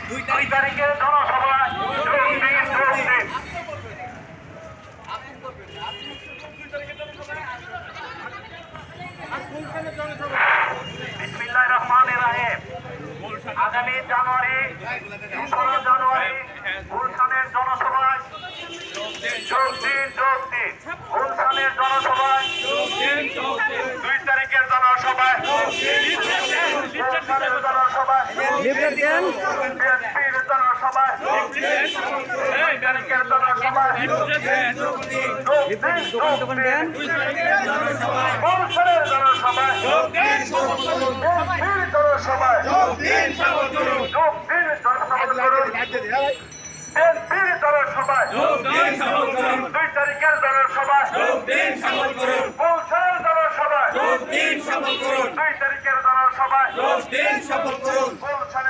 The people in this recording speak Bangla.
2 তারিখের জনসভায় যোগ দিন। বিসমিল্লাহির রহমানির রহিম। আগামী জানুয়ারি 17 জানুয়ারি গুলশানের জনসভায় যোগ দিন। গুলশানের জনসভায় 2 তারিখের জনসভায় গুলশানের জনসভায় বিএনপির জনসভায় 2 তারিখের জনসভায় গুলশানের জনসভায় বিএনপির জনসভায় বিএনপির জনসভায় 2 তারিখের জনসভায় গুলশানের জনসভায় 2 তারিখের জনসভায় গুলশানের